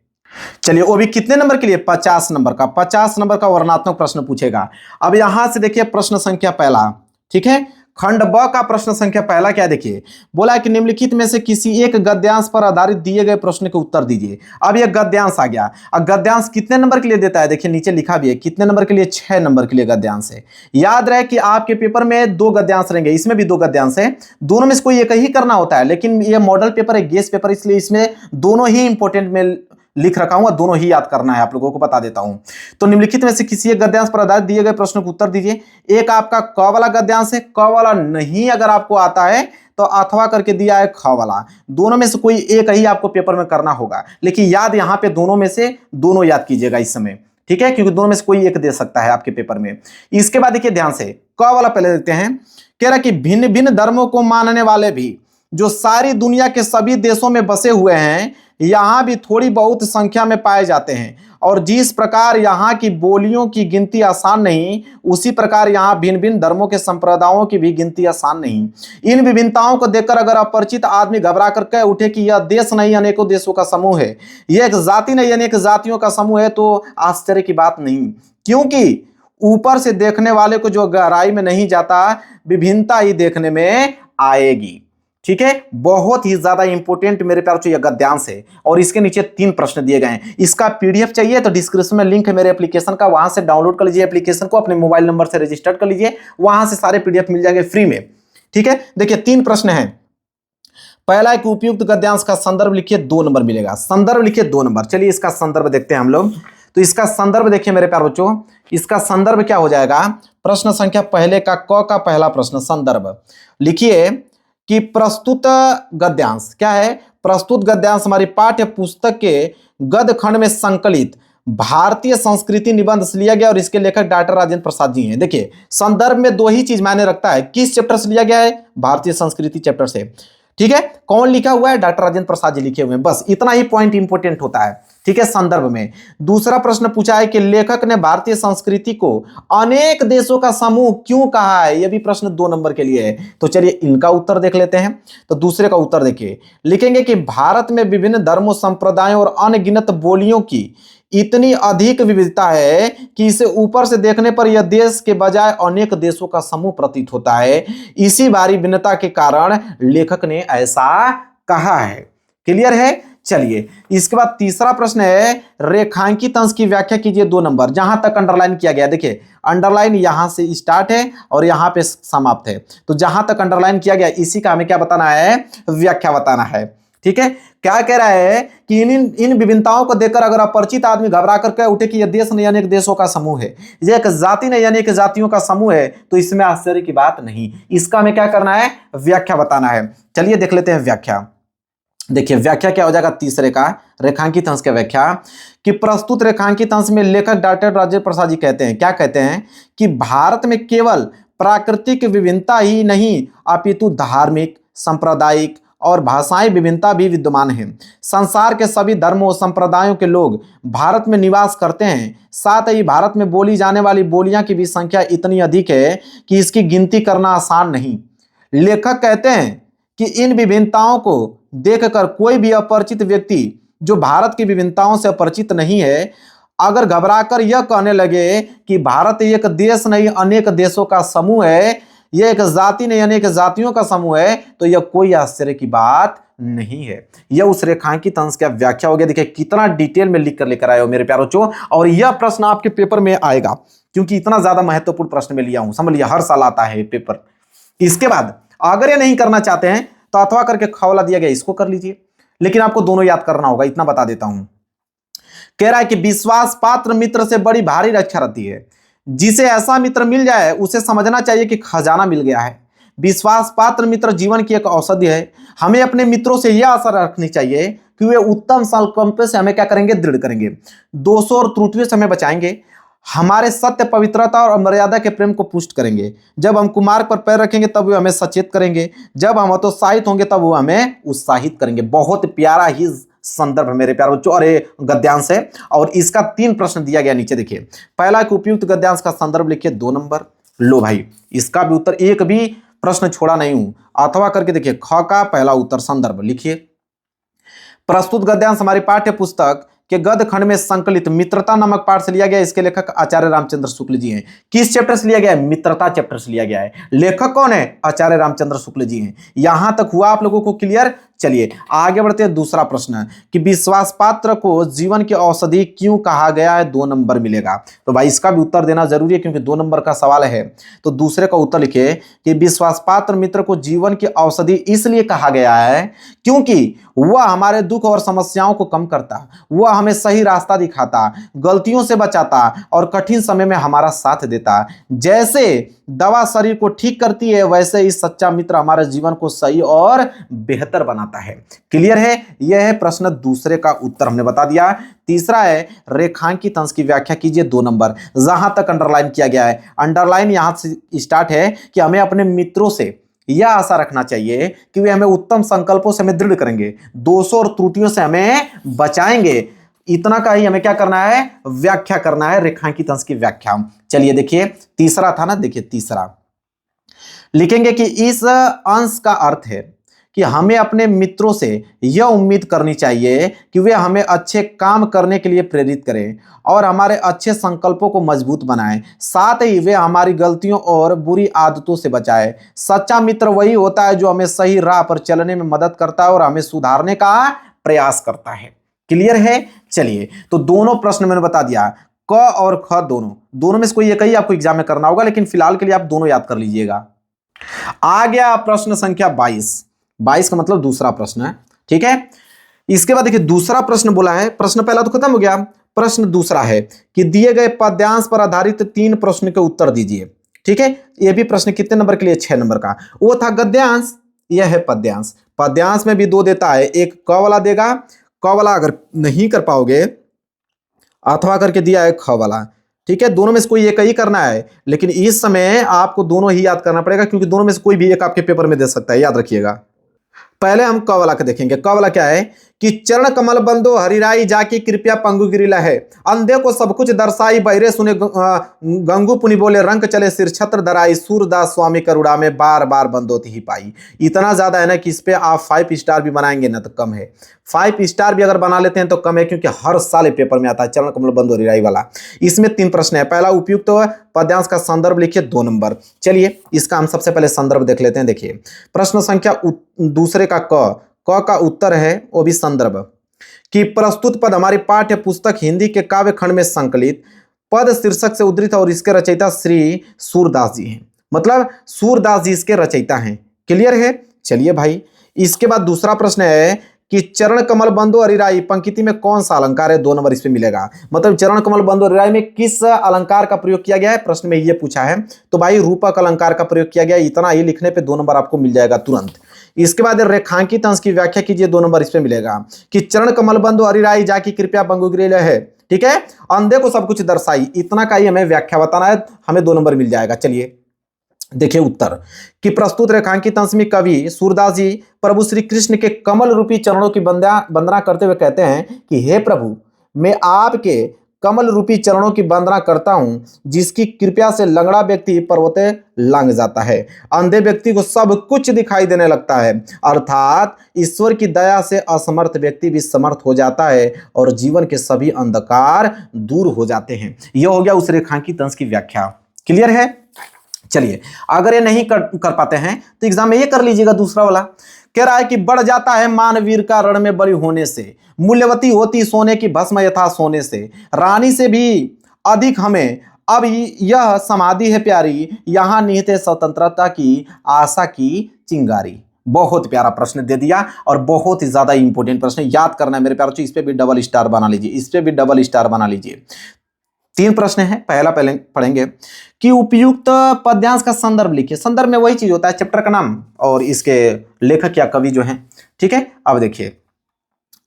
चलिए, वो भी कितने नंबर के लिए? 50 नंबर का। 50 नंबर का वर्णनात्मक प्रश्न पूछेगा। अब यहां से देखिए प्रश्न संख्या पहला। ठीक है, खंड ब का प्रश्न संख्या पहला क्या देखिए, बोला है कि निम्नलिखित में से किसी एक गद्यांश पर आधारित दिए गए प्रश्न के उत्तर दीजिए। अब यह गद्यांश आ गया। अब गद्यांश कितने नंबर के लिए देता है? देखिए नीचे लिखा भी है कितने नंबर के लिए? 6 नंबर के लिए गद्यांश है। याद रहे कि आपके पेपर में 2 गद्यांश रहेंगे, इसमें भी 2 गद्यांश है। दोनों में से कोई एक ही करना होता है, लेकिन यह मॉडल पेपर है, गेस पेपर, इसलिए इसमें दोनों ही इंपॉर्टेंट में लिख रखा हूं, दोनों ही याद करना है। आप लोगों को बता देता हूं। तो निम्नलिखित में से किसी एक गद्यांश पर आधारित दिए गए प्रश्न को उत्तर दीजिए। एक आपका क वाला गद्यांश है, क वाला नहीं अगर आपको आता है तो अथवा करके दिया है ख वाला। दोनों में से कोई एक ही आपको पेपर में करना होगा, लेकिन याद यहां पे दोनों में से दोनों याद कीजिएगा इस समय। ठीक है, क्योंकि दोनों में से कोई एक दे सकता है आपके पेपर में। इसके बाद देखिए ध्यान से, क वाला पहले देखते हैं। कह रहा कि भिन्न भिन्न धर्मों को मानने वाले भी जो सारी दुनिया के सभी देशों में बसे हुए हैं, यहां भी थोड़ी बहुत संख्या में पाए जाते हैं। और जिस प्रकार यहां की बोलियों की गिनती आसान नहीं, उसी प्रकार यहां भिन्न भिन्न धर्मों के संप्रदायों की भी गिनती आसान नहीं। इन विभिन्नताओं को देखकर अगर अपरिचित आदमी घबरा कर कह उठे कि यह देश नहीं अनेकों देशों का समूह है, यह एक जाति नहीं अनेक जातियों का समूह है, तो आश्चर्य की बात नहीं, क्योंकि ऊपर से देखने वाले को जो गहराई में नहीं जाता, विभिन्नता ही देखने में आएगी। ठीक है, बहुत ही ज्यादा इंपॉर्टेंट मेरे प्यार यह गद्यांश है, और इसके नीचे 3 प्रश्न दिए गए हैं। इसका पीडीएफ चाहिए तो डिस्क्रिप्शन में लिंक है मेरे एप्लीकेशन का, वहां से डाउनलोड कर लीजिए एप्लीकेशन को, अपने मोबाइल नंबर से रजिस्टर कर लीजिए, वहां से सारे पीडीएफ मिल जाएंगे फ्री में। ठीक है, देखिए 3 प्रश्न है। पहला एक उपयुक्त गद्यांश का संदर्भ लिखिए, 2 नंबर मिलेगा। संदर्भ लिखिए 2 नंबर। चलिए इसका संदर्भ देखते हैं हम लोग। तो इसका संदर्भ देखिए मेरे प्यार बच्चों, इसका संदर्भ क्या हो जाएगा? प्रश्न संख्या पहले का क का पहला प्रश्न, संदर्भ लिखिए कि प्रस्तुत गद्यांश क्या है? प्रस्तुत गद्यांश हमारी पाठ्य पुस्तक के गद्य खंड में संकलित भारतीय संस्कृति निबंध से लिया गया, और इसके लेखक डॉक्टर राजेंद्र प्रसाद जी हैं। देखिए संदर्भ में 2 ही चीज मायने रखता है, किस चैप्टर से लिया गया है? भारतीय संस्कृति चैप्टर से। ठीक है, कौन लिखा हुआ है? डॉक्टर राजेंद्र प्रसाद जी लिखे हुए हैं। बस इतना ही पॉइंट इंपॉर्टेंट होता है। ठीक है, संदर्भ में। दूसरा प्रश्न पूछा है कि लेखक ने भारतीय संस्कृति को अनेक देशों का समूह क्यों कहा है? यह भी प्रश्न 2 नंबर के लिए है। तो चलिए इनका उत्तर देख लेते हैं। तो दूसरे का उत्तर देखिए, लिखेंगे कि भारत में विभिन्न धर्मों, संप्रदायों और अनगिनत बोलियों की इतनी अधिक विविधता है कि इसे ऊपर से देखने पर यह देश के बजाय अनेक देशों का समूह प्रतीत होता है। इसी भारी भिन्नता के कारण लेखक ने ऐसा कहा है। क्लियर है? चलिए इसके बाद तीसरा प्रश्न है, रेखांकित अंश की व्याख्या कीजिए 2 नंबर। जहां तक अंडरलाइन किया गया, देखिए अंडरलाइन यहां से स्टार्ट है और यहां पे समाप्त है, तो जहां तक अंडरलाइन किया गया इसी का हमें क्या बताना है, व्याख्या बताना है। ठीक है, क्या कह रहा है कि इन विभिन्नताओं को देखकर अगर अपरिचित आदमी घबरा कर कह उठे कि यह देश नहीं अनेक देशों का समूह है, यह एक जाति नहीं अनेक जातियों का समूह है, तो इसमें आश्चर्य की बात नहीं। इसका हमें क्या करना है, व्याख्या बताना है। चलिए देख लेते हैं व्याख्या। देखिए व्याख्या क्या हो जाएगा तीसरे का, रेखांकित अंश की व्याख्या, कि प्रस्तुत रेखांकित अंश में लेखक डॉक्टर राजेंद्र प्रसाद जी कहते हैं, क्या कहते हैं कि भारत में केवल प्राकृतिक विभिन्नता ही नहीं अपितु धार्मिक, सांप्रदायिक और भाषाई विभिन्नता भी विद्यमान है। संसार के सभी धर्मों और संप्रदायों के लोग भारत में निवास करते हैं। साथ ही भारत में बोली जाने वाली बोलियां की भी संख्या इतनी अधिक है कि इसकी गिनती करना आसान नहीं। लेखक कहते हैं कि इन विभिन्नताओं को देखकर कोई भी अपरिचित व्यक्ति जो भारत की विभिन्नताओं से अपरिचित नहीं है, अगर घबराकर यह कहने लगे कि भारत एक देश नहीं अनेक देशों का समूह है, यह एक जाति नहीं अनेक जातियों का समूह है, तो यह कोई आश्चर्य की बात नहीं है। यह उस रेखांकित अंश का व्याख्या हो गया। देखिए कितना डिटेल में लिख कर लेकर आए हो मेरे प्यारों बच्चों, और यह प्रश्न आपके पेपर में आएगा क्योंकि इतना ज्यादा महत्वपूर्ण प्रश्न में लिया हूं, समझ लिया, हर साल आता है पेपर। इसके बाद अगर ये नहीं करना चाहते हैं तो अथवा करके खवला दिया गया इसको कर लीजिए, लेकिन आपको दोनों याद करना होगा, इतना बता देता हूं। कह रहा है कि विश्वास पात्र मित्र से बड़ी भारी रक्षा रहती है। जिसे ऐसा मित्र मिल जाए उसे समझना चाहिए कि खजाना मिल गया है। विश्वास पात्र मित्र जीवन की एक औषधि है। हमें अपने मित्रों से यह आशा रखनी चाहिए कि वे उत्तम संकल्प से हमें क्या करेंगे, दृढ़ करेंगे, दोषों और त्रुटियों से हमें बचाएंगे, हमारे सत्य, पवित्रता और मर्यादा के प्रेम को पुष्ट करेंगे। जब हम कुमार्ग पर पैर रखेंगे तब वे हमें सचेत करेंगे, जब हम हतोत्साहित होंगे तब वो हमें उत्साहित करेंगे। बहुत प्यारा ही संदर्भ है मेरे प्यारे बच्चों, और ये गद्यांश है, और इसका 3 प्रश्न दिया गया नीचे देखिए। पहला कि उपयुक्त गद्यांश का संदर्भ लिखिए 2 नंबर। लो भाई इसका भी उत्तर, एक भी प्रश्न छोड़ा नहीं हूं, अथवा करके देखिए। ख का पहला उत्तर संदर्भ लिखिए। प्रस्तुत गद्यांश हमारी पाठ्य पुस्तक के गद्य खंड में संकलित मित्रता नामक पाठ से लिया गया। इसके लेखक आचार्य रामचंद्र शुक्ल जी हैं। किस चैप्टर से लिया गया है, मित्रता चैप्टर से लिया गया है। लेखक कौन है, आचार्य रामचंद्र शुक्ल जी हैं। यहां तक हुआ आप लोगों को क्लियर? चलिए आगे बढ़ते हैं। दूसरा प्रश्न कि विश्वास पात्र को जीवन की औषधि क्यों कहा गया है, 2 नंबर मिलेगा। तो भाई इसका भी उत्तर देना जरूरी है क्योंकि 2 नंबर का सवाल है। तो दूसरे का उत्तर लिखिए कि विश्वास पात्र मित्र को जीवन की औषधि इसलिए कहा गया है क्योंकि वह हमारे दुख और समस्याओं को कम करता, वह हमें सही रास्ता दिखाता, गलतियों से बचाता और कठिन समय में हमारा साथ देता। जैसे दवा शरीर को ठीक करती है, वैसे ही सच्चा मित्र हमारे जीवन को सही और बेहतर बनाता है। क्लियर है? यह है प्रश्न दूसरे का उत्तर हमने बता दिया। तीसरा है रेखांकित अंश की व्याख्या कीजिए 2 नंबर। जहां तक अंडरलाइन किया गया है, अंडरलाइन यहां से स्टार्ट है कि हमें अपने मित्रों से यह आशा रखना चाहिए कि वे हमें उत्तम संकल्पों से हमें दृढ़ करेंगे, दोषों और त्रुटियों से हमें बचाएंगे। इतना का ही हमें क्या करना है, व्याख्या करना है, रेखांकित अंश की व्याख्या। चलिए देखिए तीसरा था ना, देखिए तीसरा लिखेंगे कि इस अंश का अर्थ है कि हमें अपने मित्रों से यह उम्मीद करनी चाहिए कि वे हमें अच्छे काम करने के लिए प्रेरित करें और हमारे अच्छे संकल्पों को मजबूत बनाएं। साथ ही वे हमारी गलतियों और बुरी आदतों से बचाएं। सच्चा मित्र वही होता है जो हमें सही राह पर चलने में मदद करता है और हमें सुधारने का प्रयास करता है। क्लियर है? चलिए तो दोनों प्रश्न मैंने बता दिया, क और ख दोनों में से कोई एक ही आपको एग्जाम में करना होगा, लेकिन फिलहाल के लिए आप दोनों याद कर लीजिएगा। आ गया प्रश्न संख्या 22 का मतलब दूसरा प्रश्न है। ठीक है, इसके बाद देखिए दूसरा प्रश्न बोला है, प्रश्न पहला तो खत्म हो गया, प्रश्न दूसरा है कि दिए गए पद्यांश पर आधारित 3 प्रश्न के उत्तर दीजिए। ठीक है, यह भी प्रश्न कितने नंबर के लिए, 6 नंबर का। वो था गद्यांश, यह है पद्यांश। पद्यांश में भी 2 देता है, एक क वाला देगा, क वाला अगर नहीं कर पाओगे अथवा करके दिया है ख वाला। ठीक है, दोनों में से कोई एक ही करना है, लेकिन इस समय आपको दोनों ही याद करना पड़ेगा क्योंकि दोनों में से कोई भी एक आपके पेपर में दे सकता है, याद रखिएगा। पहले हम क वाला का देखेंगे। क वाला क्या है कि चरण कमल बंदो हरिराई जाकी कृपया पंगु गिरी लहे, अंधे को सब कुछ दर्शाई बहिरे सुने गंगू पुनि बोले रंग चले सिर छत्र दराई, सूरदास स्वामी करुणा में बार बार बंदोती ही पाई। इतना ज्यादा है ना कि इस पे आप 5 स्टार भी बनाएंगे ना तो कम है, 5 स्टार भी अगर बना लेते हैं तो कम है, क्योंकि हर साल पेपर में आता है चरण कमल बंदो हरिराई वाला। इसमें 3 प्रश्न है। पहला उपयुक्त पद्यांश का संदर्भ लिखिए 2 नंबर। चलिए इसका हम सबसे पहले संदर्भ देख लेते हैं। देखिए प्रश्न संख्या दूसरे का क का उत्तर है वो भी संदर्भ कि प्रस्तुत पद हमारी पाठ्य पुस्तक हिंदी के काव्य खंड में संकलित पद शीर्षक से उद्धृत और इसके रचयिता श्री सूरदास जी हैं। मतलब सूरदास जी इसके रचयिता हैं। क्लियर है? चलिए भाई, इसके बाद दूसरा प्रश्न है कि चरण कमल बंदो हरिराई पंक्ति में कौन सा अलंकार है? 2 नंबर इस पे मिलेगा। मतलब चरण कमल बंदो हरिराई में किस अलंकार का प्रयोग किया गया है, प्रश्न में ये पूछा है। तो भाई रूपक अलंकार का प्रयोग किया गया है। इतना ही लिखने पे 2 नंबर आपको मिल जाएगा तुरंत। इसके बाद रेखांकित अंश की व्याख्या कीजिए, 2 नंबर इस पे मिलेगा कि चरण कमल बंदो हरिराई जाकी कृपया पंगु गिरे है। ठीक है, अंधे को सब कुछ दर्शाई, इतना का ही हमें व्याख्या बताना है, हमें 2 नंबर मिल जाएगा। चलिए देखिए उत्तर कि प्रस्तुत रेखांकित अंश में कवि सूरदास जी प्रभु श्री कृष्ण के कमल रूपी चरणों की वंदना करते हुए कहते हैं कि हे प्रभु, मैं आपके कमल रूपी चरणों की वंदना करता हूं, जिसकी कृपया से लंगड़ा व्यक्ति पर्वते लंघ जाता है, अंधे व्यक्ति को सब कुछ दिखाई देने लगता है, अर्थात ईश्वर की दया से असमर्थ व्यक्ति भी समर्थ हो जाता है और जीवन के सभी अंधकार दूर हो जाते हैं। यह हो गया उस रेखांकित अंश की व्याख्या। क्लियर है? चलिए अगर ये नहीं कर पाते हैं तो एग्जाम में ये कर लीजिएगा दूसरा वाला। कह रहा है कि बढ़ जाता है मानवीर का रण में बलि होने से, मूल्यवती होती सोने की भस्म यथा सोने से, रानी से भी अधिक हमें अब यह समाधि है प्यारी, यहां निहित है स्वतंत्रता की आशा की चिंगारी। बहुत प्यारा प्रश्न दे दिया और बहुत ही ज्यादा इंपॉर्टेंट प्रश्न, याद करना है मेरे प्यारों। इस पे भी डबल स्टार बना लीजिए, इस पे भी डबल स्टार बना लीजिए। 3 प्रश्न है। पहला पढ़ेंगे कि उपयुक्त पद्यांश का संदर्भ लिखिए। संदर्भ में वही चीज होता है, चैप्टर का नाम और इसके लेखक या कवि जो हैं। ठीक है, अब देखिए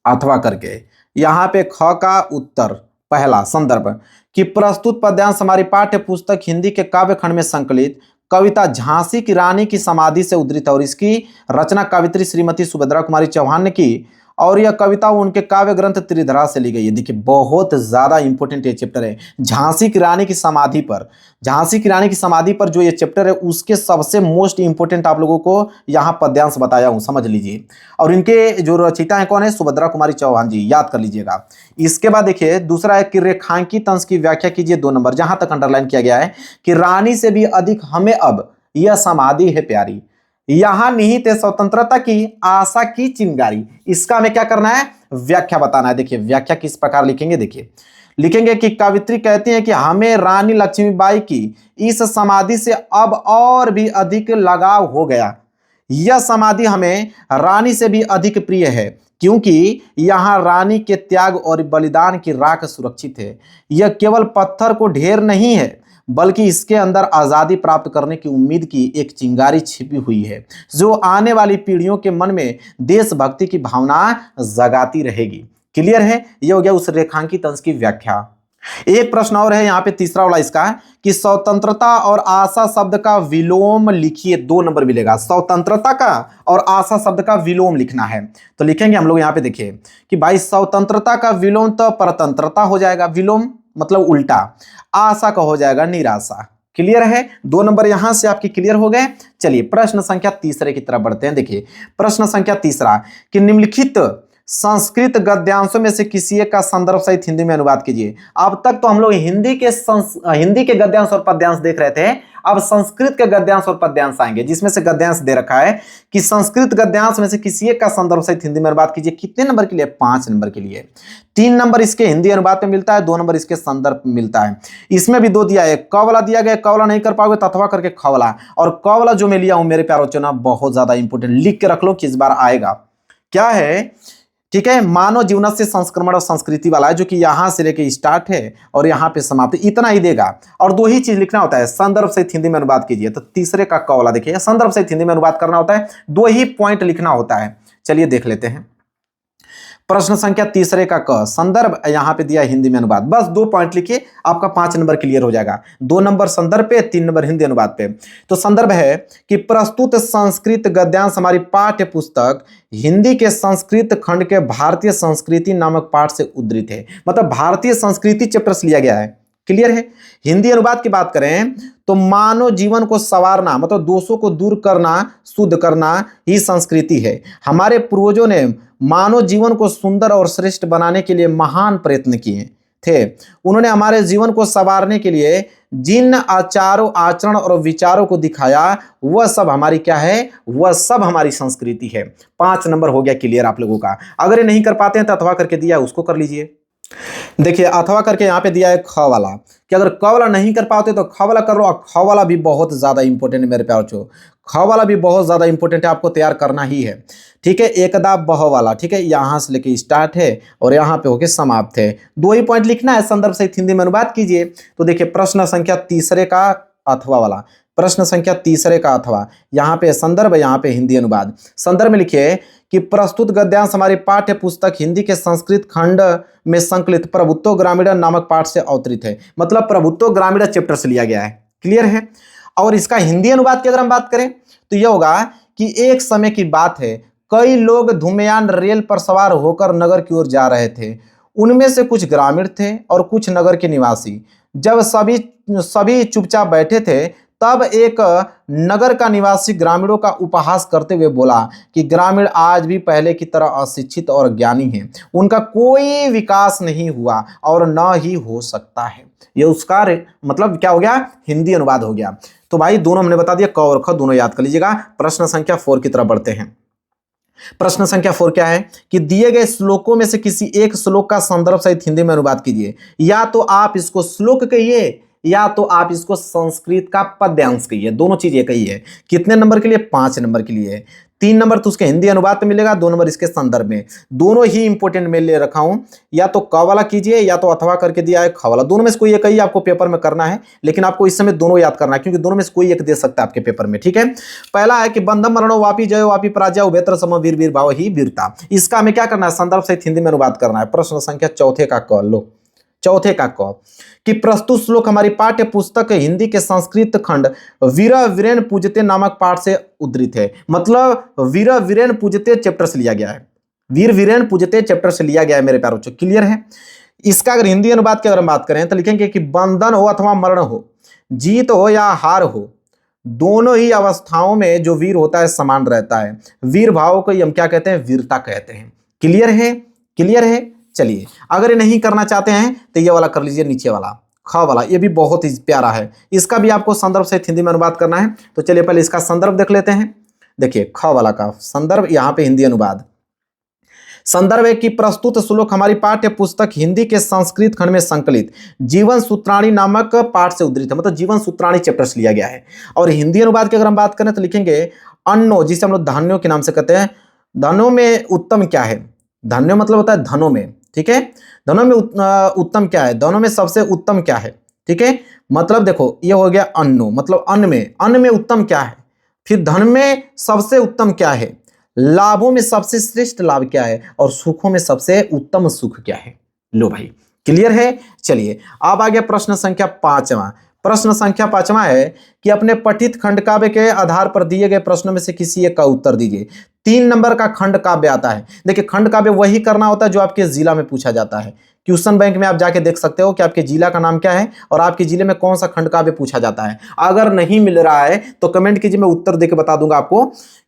अथवा करके यहां पे ख का उत्तर पहला संदर्भ कि प्रस्तुत पद्यांश हमारी पाठ्य पुस्तक हिंदी के काव्य खंड में संकलित कविता झांसी की रानी की समाधि से उद्धृत और इसकी रचना कवित्री श्रीमती सुभद्रा कुमारी चौहान ने की और यह कविता उनके काव्य ग्रंथ त्रिधरा से ली गई है। देखिए बहुत ज्यादा इंपॉर्टेंट ये चैप्टर है, झांसी की रानी की समाधि पर। झांसी की रानी की समाधि पर जो ये चैप्टर है उसके सबसे मोस्ट इंपॉर्टेंट आप लोगों को यहाँ पद्यांश बताया हूं, समझ लीजिए। और इनके जो रचयिता है कौन है? सुभद्रा कुमारी चौहान जी, याद कर लीजिएगा। इसके बाद देखिए दूसरा है कि रेखांकित अंश की व्याख्या कीजिए, 2 नंबर। जहां तक अंडरलाइन किया गया है कि रानी से भी अधिक हमें अब यह समाधि है प्यारी, यहां निहित है स्वतंत्रता की आशा की चिंगारी। इसका हमें क्या करना है? व्याख्या बताना है। देखिए व्याख्या किस प्रकार लिखेंगे, देखिए लिखेंगे कि कवित्री कहती है कि हमें रानी लक्ष्मीबाई की इस समाधि से अब और भी अधिक लगाव हो गया। यह समाधि हमें रानी से भी अधिक प्रिय है क्योंकि यहां रानी के त्याग और बलिदान की राख सुरक्षित है। यह केवल पत्थर को ढेर नहीं है बल्कि इसके अंदर आज़ादी प्राप्त करने की उम्मीद की एक चिंगारी छिपी हुई है जो आने वाली पीढ़ियों के मन में देशभक्ति की भावना जगाती रहेगी। क्लियर है? यह हो गया उस रेखांकित अंश की व्याख्या। एक प्रश्न और है यहाँ पे, तीसरा वाला इसका कि स्वतंत्रता और आशा शब्द का विलोम लिखिए, 2 नंबर मिलेगा। स्वतंत्रता का और आशा शब्द का विलोम लिखना है तो लिखेंगे हम लोग यहाँ पे, देखिए कि भाई स्वतंत्रता का विलोम तो परतंत्रता हो जाएगा, विलोम मतलब उल्टा। आशा का हो जाएगा निराशा। क्लियर है? 2 नंबर यहां से आपकी क्लियर हो गए। चलिए प्रश्न संख्या तीसरे की तरफ बढ़ते हैं। देखिए प्रश्न संख्या तीसरा कि निम्नलिखित संस्कृत गद्यांशों में से किसी एक का संदर्भ सहित हिंदी में अनुवाद कीजिए। अब तक तो हम लोग हिंदी के गद्यांश और पद्यांश देख रहे थे, अब संस्कृत के गद्यांश और पद्यांश आएंगे जिसमें से गद्यांश दे रखा है कि संस्कृत गद्यांश में से किसी एक का संदर्भ सहित हिंदी में अनुवाद कीजिए। कितने नंबर के लिए? 5 नंबर के लिए। 3 नंबर इसके हिंदी अनुवाद में मिलता है, 2 नंबर इसके संदर्भ में मिलता है। इसमें भी 2 दिया है, क वाला दिया गया, क वाला नहीं कर पाओगे तो अथवा करके ख वाला। और क वाला जो मैं लिया हूं मेरे प्यारों चुना, बहुत ज्यादा इंपोर्टेंट, लिख के रख लो कि इस बार आएगा। क्या है? ठीक है, मानव जीवन से संस्क्रमण और संस्कृति वाला है जो कि यहां से लेके स्टार्ट है और यहां पे समाप्त, इतना ही देगा। और 2 ही चीज लिखना होता है, संदर्भ सहित हिंदी में अनुवाद कीजिए। तो तीसरे का क वाला देखिए, संदर्भ सहित हिंदी में अनुवाद करना होता है, 2 ही पॉइंट लिखना होता है। चलिए देख लेते हैं। प्रश्न संख्या तीसरे का क, संदर्भ यहाँ पे दिया हिंदी में अनुवाद। बस 2 पॉइंट लिखिए, आपका 5 नंबर क्लियर हो जाएगा। 2 नंबर संदर्भ पे, 3 नंबर हिंदी अनुवाद पे। तो संदर्भ है कि प्रस्तुत संस्कृत गद्यांश हमारी पाठ्य पुस्तक हिंदी के संस्कृत खंड के भारतीय संस्कृति नामक पाठ से उद्धृत है। मतलब भारतीय संस्कृति चैप्टर से लिया गया है। क्लियर है। हिंदी अनुवाद की बात करें तो मानव जीवन को संवारना, मतलब दोषों को दूर करना, शुद्ध करना ही संस्कृति है। हमारे पूर्वजों ने मानव जीवन को सुंदर और श्रेष्ठ बनाने के लिए महान प्रयत्न किए थे। उन्होंने हमारे जीवन को संवारने के लिए जिन आचारों, आचरण और विचारों को दिखाया, वह सब हमारी क्या है, वह सब हमारी संस्कृति है। 5 नंबर हो गया क्लियर आप लोगों का। अगर ये नहीं कर पाते हैं तो अथवा करके दिया है उसको कर लीजिए। देखिए अथवा करके यहाँ पे दिया है ख वाला, कि अगर क वाला नहीं कर पाते तो ख वाला कर लो। और ख वाला भी बहुत ज्यादा इंपॉर्टेंट है मेरे प्यार बच्चों, ख वाला भी बहुत ज्यादा इंपॉर्टेंट है, आपको तैयार करना ही है। ठीक है, एकदा बह वाला, ठीक है, यहां से लेके स्टार्ट है और यहाँ पे होके समाप्त है। 2 ही पॉइंट लिखना है, संदर्भ सहित हिंदी में अनुवाद कीजिए। तो देखिए प्रश्न संख्या तीसरे का अथवा वाला, प्रश्न संख्या तीसरे का अथवा, यहाँ पे संदर्भ, यहाँ पे हिंदी अनुवाद। संदर्भ में लिखिए कि प्रस्तुत गद्यांश हमारी पाठ्य पुस्तक हिंदी के संस्कृत खंड में संकलित प्रभुत्व ग्रामीण नामक पाठ से अवतरित है। मतलब प्रभुत्व ग्रामीण चैप्टर से लिया गया है। क्लियर है। और इसका हिंदी अनुवाद की अगर हम बात करें तो यह होगा कि एक समय की बात है, कई लोग धूमयान रेल पर सवार होकर नगर की ओर जा रहे थे। उनमें से कुछ ग्रामीण थे और कुछ नगर के निवासी। जब सभी चुपचाप बैठे थे तब एक नगर का निवासी ग्रामीणों का उपहास करते हुए बोला कि ग्रामीण आज भी पहले की तरह अशिक्षित और ज्ञानी हैं। उनका कोई विकास नहीं हुआ और न ही हो सकता है। ये उसका मतलब क्या हो गया, हिंदी अनुवाद हो गया। तो भाई दोनों हमने बता दिया, क और ख दोनों याद कर लीजिएगा। प्रश्न संख्या 4 की तरफ बढ़ते हैं। प्रश्न संख्या 4 क्या है कि दिए गए श्लोकों में से किसी एक श्लोक का संदर्भ सहित हिंदी में अनुवाद कीजिए। या तो आप इसको श्लोक कहिए या तो आप इसको संस्कृत का पद्यांश कहिए, दोनों चीज एक ही है। कितने नंबर के लिए, 5 नंबर के लिए। 3 नंबर तो उसके हिंदी अनुवाद पे मिलेगा, 2 नंबर इसके संदर्भ में। दोनों ही इंपॉर्टेंट मैं ले रखा हूं, या तो क वाला कीजिए या तो अथवा करके दिया है ख वाला। दोनों में से कोई एक ही आपको पेपर में करना है, लेकिन आपको इस समय दोनों याद करना है क्योंकि दोनों में से कोई एक दे सकता है आपके पेपर में। ठीक है, पहला है कि बंधम मरणो वापी जयो वापी पराजय उभयत्र सम वीर वीर भाव ही वीरता। इसका हमें क्या करना है, संदर्भ सहित हिंदी में अनुवाद करना है। प्रश्न संख्या चौथे का क लो, चौथे का क कि प्रस्तुत श्लोक हमारी पाठ्य पुस्तक हिंदी के संस्कृत खंड वीर वीरेन पूजते नामक पाठ से उद्धृत है। मतलब वीर वीरेन पूजते चैप्टर से लिया गया है, वीर वीरेन पूजते चैप्टर से लिया गया है मेरे प्यारे बच्चों। क्लियर है। इसका अगर हिंदी अनुवाद की अगर हम बात करें तो लिखेंगे कि बंधन हो अथवा मरण हो, जीत हो या हार हो, दोनों ही अवस्थाओं में जो वीर होता है समान रहता है। वीर भाव को हम क्या कहते हैं, वीरता कहते हैं। क्लियर है, क्लियर है। चलिए अगर ये नहीं करना चाहते हैं तो ये वाला कर लीजिए, नीचे वाला ख वाला, ये भी बहुत ही प्यारा है। इसका भी आपको संदर्भ से हिंदी में अनुवाद करना है। तो चलिए पहले इसका संदर्भ देख लेते हैं। देखिए ख वाला का संदर्भ, यहाँ पे हिंदी अनुवाद। संदर्भ है कि प्रस्तुत श्लोक हमारी पाठ्य पुस्तक हिंदी के संस्कृत खंड में संकलित जीवन सूत्राणी नामक पाठ से उद्धृत है। मतलब जीवन सूत्राणी चैप्टर से लिया गया है। और हिंदी अनुवाद की अगर हम बात करें तो लिखेंगे अन्नो, जिसे हम लोग धान्यों के नाम से कहते हैं। धनों में उत्तम क्या है, धन्यो मतलब होता है धनों में। ठीक है, धनों में उत्तम क्या है, धनों में सबसे उत्तम क्या है। ठीक है, मतलब देखो ये हो गया अन्नो, मतलब अन्न में उत्तम क्या है। फिर धन में सबसे उत्तम क्या है, लाभों में सबसे श्रेष्ठ लाभ क्या है, और सुखों में सबसे उत्तम सुख क्या है। लो भाई क्लियर है। चलिए अब आ गया प्रश्न संख्या 5वां। प्रश्न संख्या 5वां है कि अपने पठित खंड काव्य के आधार पर दिए गए प्रश्नों में से किसी एक का उत्तर दीजिए। 3 नंबर का खंड काव्य आता है। देखिए खंड काव्य वही करना होता है जो आपके जिला में पूछा जाता है। क्वेश्चन बैंक में आप जाके देख सकते हो कि आपके जिला का नाम क्या है और आपके जिले में कौन सा खंड काव्य पूछा जाता है। अगर नहीं मिल रहा है तो कमेंट कीजिए, मैं उत्तर देके बता दूंगा आपको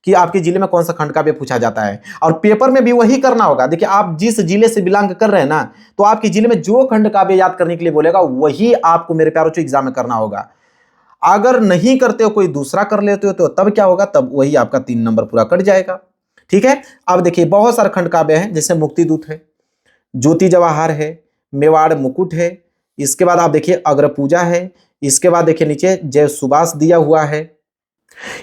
कि आपके जिले में कौन सा खंड काव्य पूछा जाता है। और पेपर में भी वही करना होगा। देखिए आप जिस जिले से बिलोंग कर रहे हैं ना, तो आपके जिले में जो खंड काव्य याद करने के लिए बोलेगा वही आपको मेरे प्यारों से एग्जाम में करना होगा। अगर नहीं करते हो, कोई दूसरा कर लेते हो, तो तब क्या होगा, तब वही आपका 3 नंबर पूरा कट जाएगा। ठीक है, अब देखिए बहुत सारे खंड काव्य हैं, जैसे मुक्तिदूत है, ज्योति जवाहर है, मेवाड़ मुकुट है, इसके बाद आप देखिए अग्रपूजा है, इसके बाद देखिए नीचे जय सुभाष दिया हुआ है,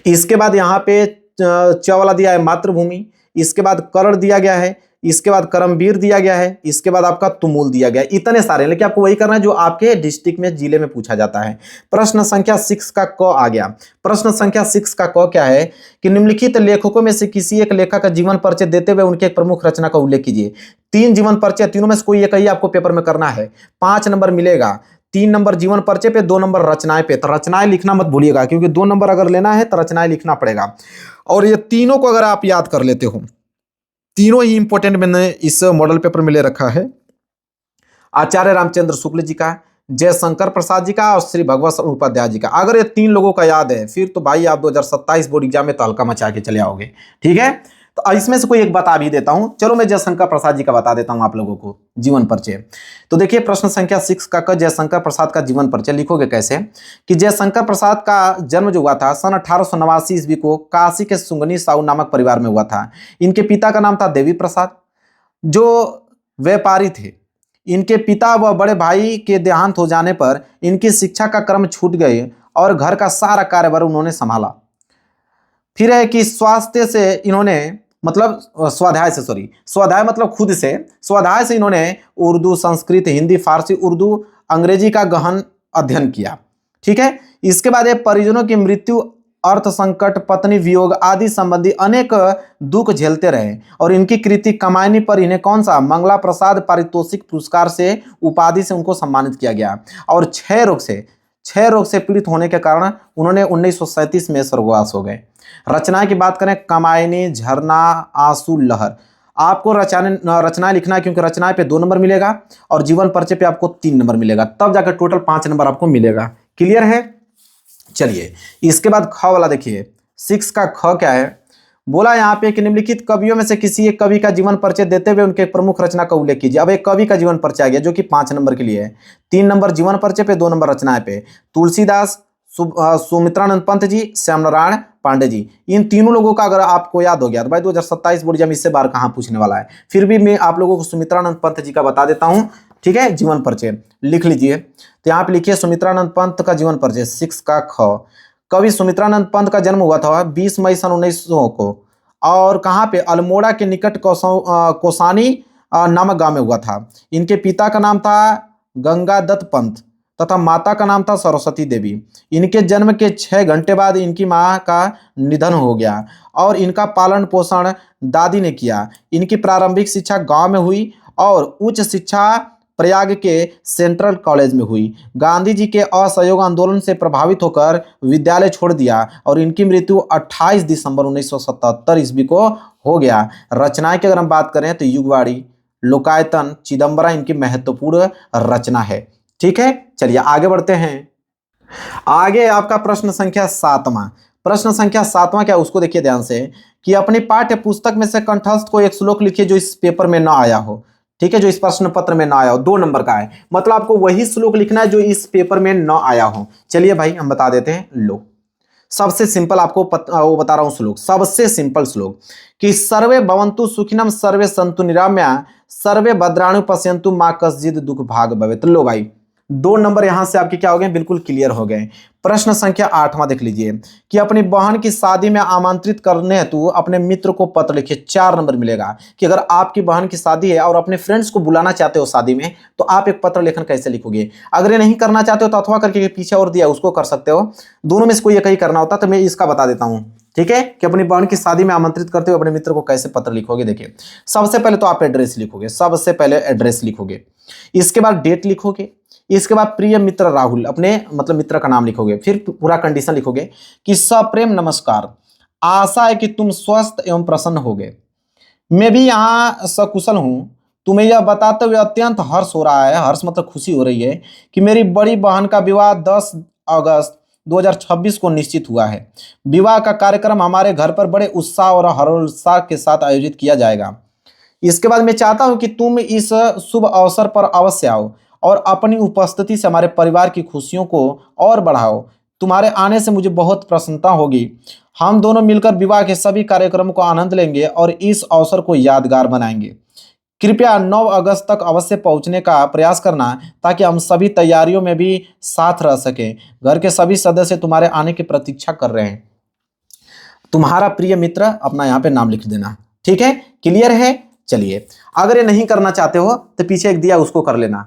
इसके बाद यहाँ पे चौला दिया है मातृभूमि, इसके बाद कर्ण दिया गया है, इसके बाद करमवीर दिया गया है, इसके बाद आपका तुमुल दिया गया है। इतने सारे, लेकिन आपको वही करना है जो आपके डिस्ट्रिक्ट में जिले में पूछा जाता है। प्रश्न संख्या 6 का क आ गया। प्रश्न संख्या 6 का क क्या है कि निम्नलिखित लेखकों में से किसी एक लेखक का जीवन परिचय देते हुए उनके एक प्रमुख रचना का उल्लेख कीजिए। 3 जीवन परिचय, तीनों में से कोई एक ही आपको पेपर में करना है, 5 नंबर मिलेगा। 3 नंबर जीवन परिचय पे, 2 नंबर रचनाएं पे। तो रचनाएं लिखना मत भूलिएगा, क्योंकि 2 नंबर अगर लेना है तो रचनाएं लिखना पड़ेगा। और ये तीनों को अगर आप याद कर लेते हो, तीनों ही इंपॉर्टेंट मैंने इस मॉडल पेपर में ले रखा है। आचार्य रामचंद्र शुक्ल जी का, जयशंकर प्रसाद जी का और श्री भगवत उपाध्याय जी का। अगर ये 3 लोगों का याद है, फिर तो भाई आप 2027 बोर्ड एग्जाम में तो हल्का मचा के चले आओगे। ठीक है, तो इसमें से कोई एक बता भी देता हूं। चलो मैं जयशंकर प्रसाद जी का बता देता हूं आप लोगों को, जीवन परिचय। तो देखिए प्रश्न संख्या 6 का जयशंकर प्रसाद का जीवन परिचय लिखोगे कैसे कि जयशंकर प्रसाद का जन्म जो हुआ था सन 1889 ईस्वी को काशी के सुंगनी साहू नामक परिवार में हुआ था। इनके पिता का नाम था देवी प्रसाद, जो व्यापारी थे। इनके पिता व बड़े भाई के देहांत हो जाने पर इनकी शिक्षा का क्रम छूट गए और घर का सारा कार्यभार उन्होंने संभाला। फिर है कि स्वास्थ्य से इन्होंने मतलब स्वाध्याय मतलब खुद से, स्वाध्याय से इन्होंने उर्दू, संस्कृत, हिंदी, फारसी, उर्दू, अंग्रेजी का गहन अध्ययन किया। ठीक है, इसके बाद ये परिजनों की मृत्यु, अर्थ संकट, पत्नी वियोग आदि संबंधी अनेक दुख झेलते रहे और इनकी कृति कमाईनी पर इन्हें कौन सा मंगला प्रसाद पारितोषिक पुरस्कार से उपाधि से उनको सम्मानित किया गया। और क्षय रोग से पीड़ित होने के कारण उन्होंने 1937 में स्वर्गवास हो गए। रचना की बात करें, कमाईनी, झरना, आंसू, लहर। आपको रचनाएं लिखना है, क्योंकि रचनाएं पे 2 नंबर मिलेगा और जीवन परिचय पे आपको 3 नंबर मिलेगा, तब जाकर टोटल 5 नंबर आपको मिलेगा। क्लियर है? चलिए इसके बाद ख वाला देखिए, 6 का ख क्या है, बोला यहाँ पे कि निम्नलिखित कवियों में से किसी एक कवि का जीवन परिचय देते हुए उनके प्रमुख रचना का उल्लेख कीजिए। अब एक कवि का जीवन परिचय आ गया जो कि 5 नंबर के लिए है। 3 नंबर जीवन परिचय पे, 2 नंबर रचनाएं पे। तुलसीदास, सुमित्रानंद पंत जी, श्यामनारायण पांडे जी। इन तीनों लोगों का अगर आपको याद हो गया तो भाई 2027 बोर्ड एग्जाम इससे बार कहाँ पूछने वाला है। फिर भी मैं आप लोगों को सुमित्रानंद पंत जी का बता देता हूँ। ठीक है, जीवन परिचय लिख लीजिए। तो यहाँ पे लिखिए सुमित्रानंद पंत का जीवन परिचय, 6 का ख। कवि सुमित्रानंद पंत का जन्म हुआ था 20 मई सन 1900 को, और कहाँ पे, अल्मोड़ा के निकट कोसानी नामक गांव में हुआ था। इनके पिता का नाम था गंगादत्त पंत तथा माता का नाम था सरस्वती देवी। इनके जन्म के 6 घंटे बाद इनकी मां का निधन हो गया और इनका पालन पोषण दादी ने किया। इनकी प्रारंभिक शिक्षा गांव में हुई और उच्च शिक्षा प्रयाग के सेंट्रल कॉलेज में हुई। गांधी जी के असहयोग आंदोलन से प्रभावित होकर विद्यालय छोड़ दिया और इनकी मृत्यु 28 दिसंबर 1977 ईस्वी को हो गया। रचनाएं की अगर हम बात करें तो युगवाणी, लोकायतन, चिदंबरा इनकी महत्वपूर्ण रचना है। ठीक है, चलिए आगे बढ़ते हैं। आगे आपका प्रश्न संख्या 7वां। प्रश्न संख्या 7वां क्या, उसको देखिए ध्यान से कि अपनी पाठ्य पुस्तक में से कंठस्थ को एक श्लोक लिखिए जो इस पेपर में ना आया हो। ठीक है, जो इस प्रश्न पत्र में ना आया हो, 2 नंबर का है, मतलब आपको वही श्लोक लिखना है जो इस पेपर में ना आया हो। चलिए भाई हम बता देते हैं। लो, सबसे सिंपल आपको वो बता रहा हूं श्लोक, सबसे सिंपल श्लोक कि सर्वे भवन्तु सुखिनम सर्वे सन्तु निराम्या सर्वे भद्राणि पश्यन्तु मा कश्चित् दुख भाग भवेत्। लो भाई 2 नंबर यहां से आपके क्या हो गए, बिल्कुल क्लियर हो गए। प्रश्न संख्या 8वां देख लीजिए कि अपनी बहन की शादी में आमंत्रित करने हेतु अपने मित्र को पत्र लिखिए। 4 नंबर मिलेगा कि अगर आपकी बहन की शादी है और अपने फ्रेंड्स को बुलाना चाहते हो शादी में, तो आप एक पत्र लेखन कैसे लिखोगे। अगर ये नहीं करना चाहते हो तो अथवा करके पीछे और दिया उसको कर सकते हो, दोनों में से कोई एक ही करना होता, तो मैं इसका बता देता हूं। ठीक है, कि अपनी बहन की शादी में आमंत्रित करते हुए अपने मित्र को कैसे पत्र लिखोगे। देखिए सबसे पहले तो आप एड्रेस लिखोगे, सबसे पहले एड्रेस लिखोगे, इसके बाद डेट लिखोगे, इसके बाद प्रिय मित्र राहुल, अपने मतलब मित्र का नाम लिखोगे, फिर पूरा कंडीशन लिखोगे कि सप्रेम नमस्कार, आशा है कि तुम स्वस्थ एवं प्रसन्न होगे। मैं भी यहाँ सकुशल हूँ। तुम्हें यह बताते हुए अत्यंत हर्ष हो रहा है, हर्ष मतलब खुशी हो रही है कि मेरी बड़ी बहन का विवाह 10 अगस्त 2026 को निश्चित हुआ है। विवाह का कार्यक्रम हमारे घर पर बड़े उत्साह और हर्षोल्लास के साथ आयोजित किया जाएगा। इसके बाद मैं चाहता हूं कि तुम इस शुभ अवसर पर अवश्य आओ और अपनी उपस्थिति से हमारे परिवार की खुशियों को और बढ़ाओ। तुम्हारे आने से मुझे बहुत प्रसन्नता होगी। हम दोनों मिलकर विवाह के सभी कार्यक्रमों को आनंद लेंगे और इस अवसर को यादगार बनाएंगे। कृपया 9 अगस्त तक अवश्य पहुंचने का प्रयास करना ताकि हम सभी तैयारियों में भी साथ रह सकें। घर के सभी सदस्य तुम्हारे आने की प्रतीक्षा कर रहे हैं। तुम्हारा प्रिय मित्र, अपना यहाँ पे नाम लिख देना। ठीक है, क्लियर है। चलिए अगर ये नहीं करना चाहते हो तो पीछे एक दिया उसको कर लेना।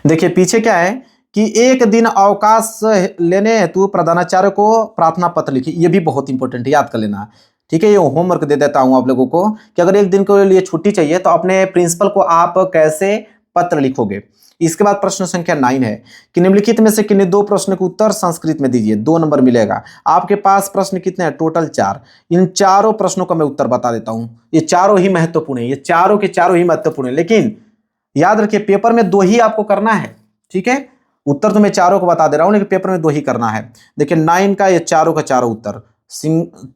देखिए पीछे क्या है कि एक दिन अवकाश लेने हेतु प्रधानाचार्य को प्रार्थना पत्र लिखिए। ये भी बहुत इंपॉर्टेंट है, याद कर लेना। ठीक है, ये होमवर्क दे देता हूं आप लोगों को कि अगर एक दिन के लिए छुट्टी चाहिए तो अपने प्रिंसिपल को आप कैसे पत्र लिखोगे। इसके बाद प्रश्न संख्या 9 है कि निम्नलिखित में से किन्हीं 2 प्रश्न के उत्तर संस्कृत में दीजिए, 2 नंबर मिलेगा। आपके पास प्रश्न कितने हैं? टोटल 4। इन चारों प्रश्नों का मैं उत्तर बता देता हूं। ये चारों ही महत्वपूर्ण है, ये चारों के चारों ही महत्वपूर्ण है, लेकिन याद रखिए पेपर में 2 ही आपको करना है। ठीक है, उत्तर तो मैं चारों को बता दे रहा हूं, लेकिन पेपर में 2 ही करना है। देखिए 9 का ये चारों का चारों उत्तर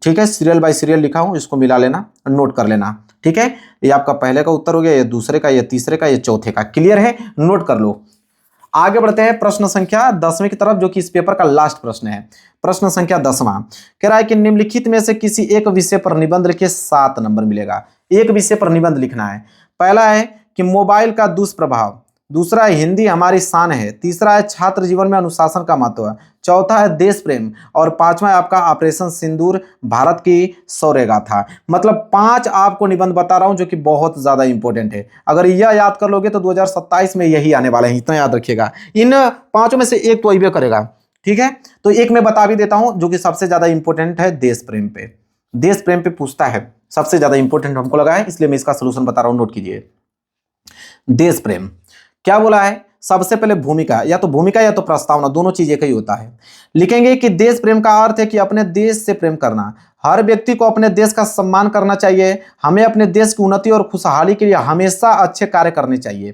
ठीक है, सीरियल बाय सीरियल लिखा हूं, इसको मिला लेना, नोट कर लेना। ठीक है, ये आपका पहले का उत्तर हो गया, ये दूसरे का, ये तीसरे का, ये चौथे का। क्लियर है, नोट कर लो। आगे बढ़ते हैं प्रश्न संख्या 10वें की तरफ, जो कि इस पेपर का लास्ट प्रश्न है। प्रश्न संख्या 10वां कह रहा है कि निम्नलिखित में से किसी एक विषय पर निबंध लिखिए, 7 नंबर मिलेगा। एक विषय पर निबंध लिखना है। पहला है कि मोबाइल का दुष्प्रभाव, दूसरा है हिंदी हमारी शान है, तीसरा है छात्र जीवन में अनुशासन का महत्व, चौथा है देश प्रेम, और 5वां है आपका ऑपरेशन सिंदूर, भारत की शौर्य गाथा। मतलब 5 आपको निबंध बता रहा हूं जो कि बहुत ज्यादा इंपॉर्टेंट है। अगर यह याद कर लोगे तो 2027 में यही आने वाले हैं, इतना याद रखिएगा। इन 5 में से एक तो अइबे करेगा। ठीक है, तो एक मैं बता भी देता हूं जो कि सबसे ज्यादा इंपॉर्टेंट है, देश प्रेम पे। देश प्रेम पे पूछता है, सबसे ज्यादा इंपॉर्टेंट हमको लगा है, इसलिए मैं इसका सोल्यूशन बता रहा हूं, नोट कीजिए। देश प्रेम क्या बोला है? सबसे पहले भूमिका, या तो भूमिका या तो प्रस्तावना, दोनों चीज एक ही होता है। लिखेंगे कि देश प्रेम का अर्थ है कि अपने देश से प्रेम करना। हर व्यक्ति को अपने देश का सम्मान करना चाहिए। हमें अपने देश की उन्नति और खुशहाली के लिए हमेशा अच्छे कार्य करने चाहिए।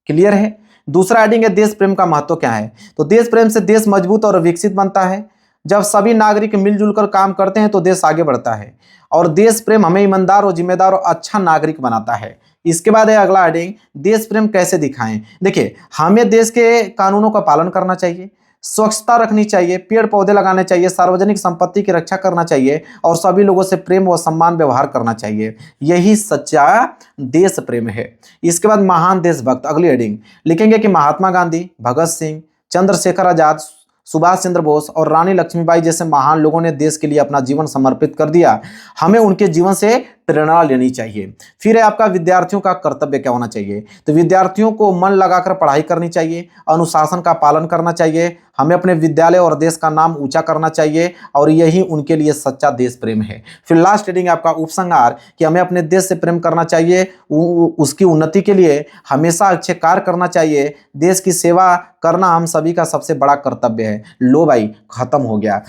क्लियर है। दूसरा हेडिंग है देश प्रेम का महत्व क्या है। तो देश प्रेम से देश मजबूत और विकसित बनता है। जब सभी नागरिक मिलजुल कर काम करते हैं तो देश आगे बढ़ता है, और देश प्रेम हमें ईमानदार और जिम्मेदार और अच्छा नागरिक बनाता है। इसके बाद है अगला हेडिंग, देश प्रेम कैसे दिखाएं। देखिए हमें देश के कानूनों का पालन करना चाहिए, स्वच्छता रखनी चाहिए, पेड़ पौधे लगाने चाहिए, सार्वजनिक संपत्ति की रक्षा करना चाहिए, और सभी लोगों से प्रेम व सम्मान व्यवहार करना चाहिए। यही सच्चा देश प्रेम है। इसके बाद महान देशभक्त, अगली हेडिंग लिखेंगे कि महात्मा गांधी, भगत सिंह, चंद्रशेखर आजाद, सुभाष चंद्र बोस और रानी लक्ष्मीबाई जैसे महान लोगों ने देश के लिए अपना जीवन समर्पित कर दिया। हमें उनके जीवन से प्रेरणा लेनी चाहिए। फिर है आपका विद्यार्थियों का कर्तव्य क्या होना चाहिए। तो विद्यार्थियों को मन लगाकर पढ़ाई करनी चाहिए, अनुशासन का पालन करना चाहिए, हमें अपने विद्यालय और देश का नाम ऊंचा करना चाहिए, और यही उनके लिए सच्चा देश प्रेम है। फिर लास्ट हेडिंग आपका उपसंहार कि हमें अपने देश से प्रेम करना चाहिए, उसकी उन्नति के लिए हमेशा अच्छे कार्य करना चाहिए, देश की सेवा करना हम सभी का सबसे बड़ा कर्तव्य है। लो भाई, खत्म हो गया।